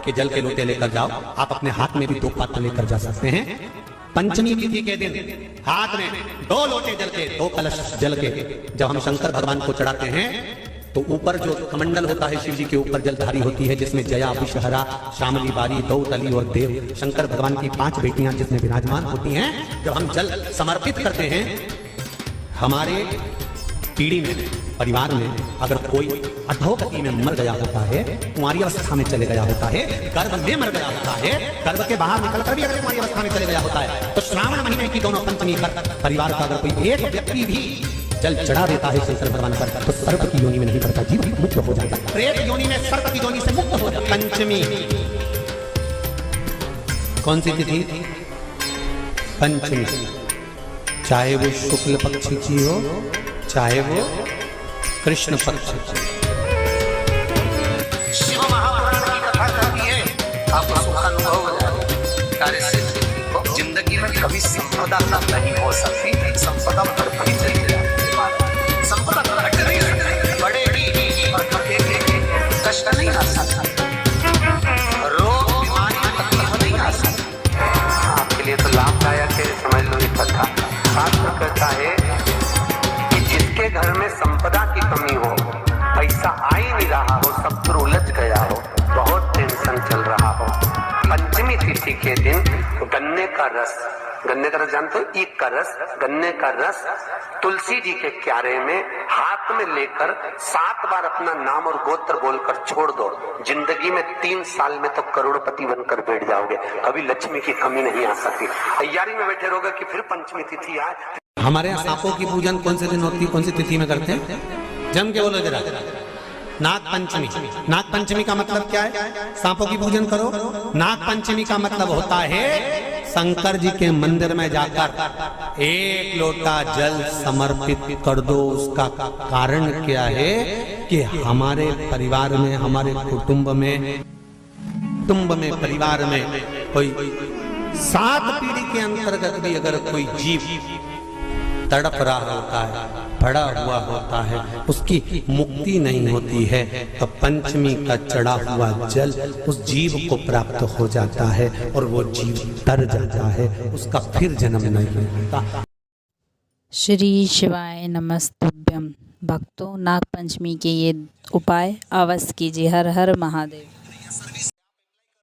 के जल के लोटे लेकर जाओ। आप अपने हाथ में भी 2 पात्र लेकर जा सकते हैं। पंचमी तिथि के दिन हाथ में 2 लोटे जल के, 2 कलश जल के जब हम शंकर भगवान को चढ़ाते हैं तो ऊपर जो कमंडल होता है शिव जी के ऊपर जलधारी होती है, जिसमें जया, विषहरा, श्यामली, बारी, दौतली और देव शंकर भगवान की 5 बेटियां जिसमें विराजमान होती हैं। जब हम जल समर्पित करते हैं, हमारे पीढ़ी में, परिवार में अगर कोई अधोगति में मर गया होता है, कुंवारी अवस्था में चले गया होता है, गर्भ में मर गया होता है, गर्भ के बाहर निकलकर भी अगर कुंवारी अवस्था में चले गया होता है, तो श्रावण महीने की दोनों पंचमी पर परिवार का अगर कोई एक व्यक्ति भी जल चढ़ा देता है शंकर भगवान पर, तो सर्प की योनि में नहीं पड़ता, जीव मुक्त हो जाता है। प्रेत योनि में, सर्प की योनि से मुक्त हो जाता है। पंचमी कौन सी तिथि? पंचमी, चाहे वो शुक्ल पक्ष की हो, चाहे वो कृष्ण पक्ष की। शिव महापुराण की कथा करती है, आपको सुख अनुभव हो जाए। कार्य से जिंदगी में कभी संपदा नहीं हो सकती, संपदा बढ़ती चली जाए। संपदा घट नहीं सकती, बढ़ेगी और घटेगी, कष्ट नहीं आ सकता, रोग बीमारी तकलीफ नहीं आ सकती। आपके लिए तो लाभदायक है, समझ लो ये कथा। शास्त्र कहता है कि जिसके घर में संपदा की कमी हो, पैसा आ ही नहीं रहा हो, सब पर उलझ गया हो, बहुत टेंशन चल रहा हो, पंचमी तिथि के दिन गन्ने का रस जानते हो, ईख का रस, गन्ने का रस तुलसी जी के क्यारे में हाथ में लेकर 7 बार अपना नाम और गोत्र बोलकर छोड़ दो। जिंदगी में 3 साल में तो करोड़पति बनकर बैठ जाओगे, कभी लक्ष्मी की कमी नहीं आ सकती। तैयारी में बैठे रहोगे कि फिर पंचमी तिथि आए। हमारे यहाँ सांपों की पूजन कौन से दिन होती है, कौन सी तिथि में करते हैं? जम के बोलो जरा। नाग पंचमी। नाग पंचमी का मतलब क्या है? सांपों की पूजन करो। नाग पंचमी का मतलब होता है शंकर जी के मंदिर में जाकर 1 लोटा जल समर्पित कर दो। उसका कारण क्या है कि हमारे परिवार में, हमारे कुटुंब में, परिवार में कोई 7 पीढ़ी के अंतर्गत भी अगर कोई जीव तड़प रहा होता है, पड़ा हुआ होता है, उसकी मुक्ति नहीं होती है, तो पंचमी का चढ़ा हुआ जल उस जीव को प्राप्त हो जाता है और वो जीव तर जाता है, उसका फिर जन्म नहीं होता। श्री शिवाय नमस्तुभ्यम। भक्तों, नाग पंचमी के ये उपाय अवश्य कीजिए। हर हर महादेव।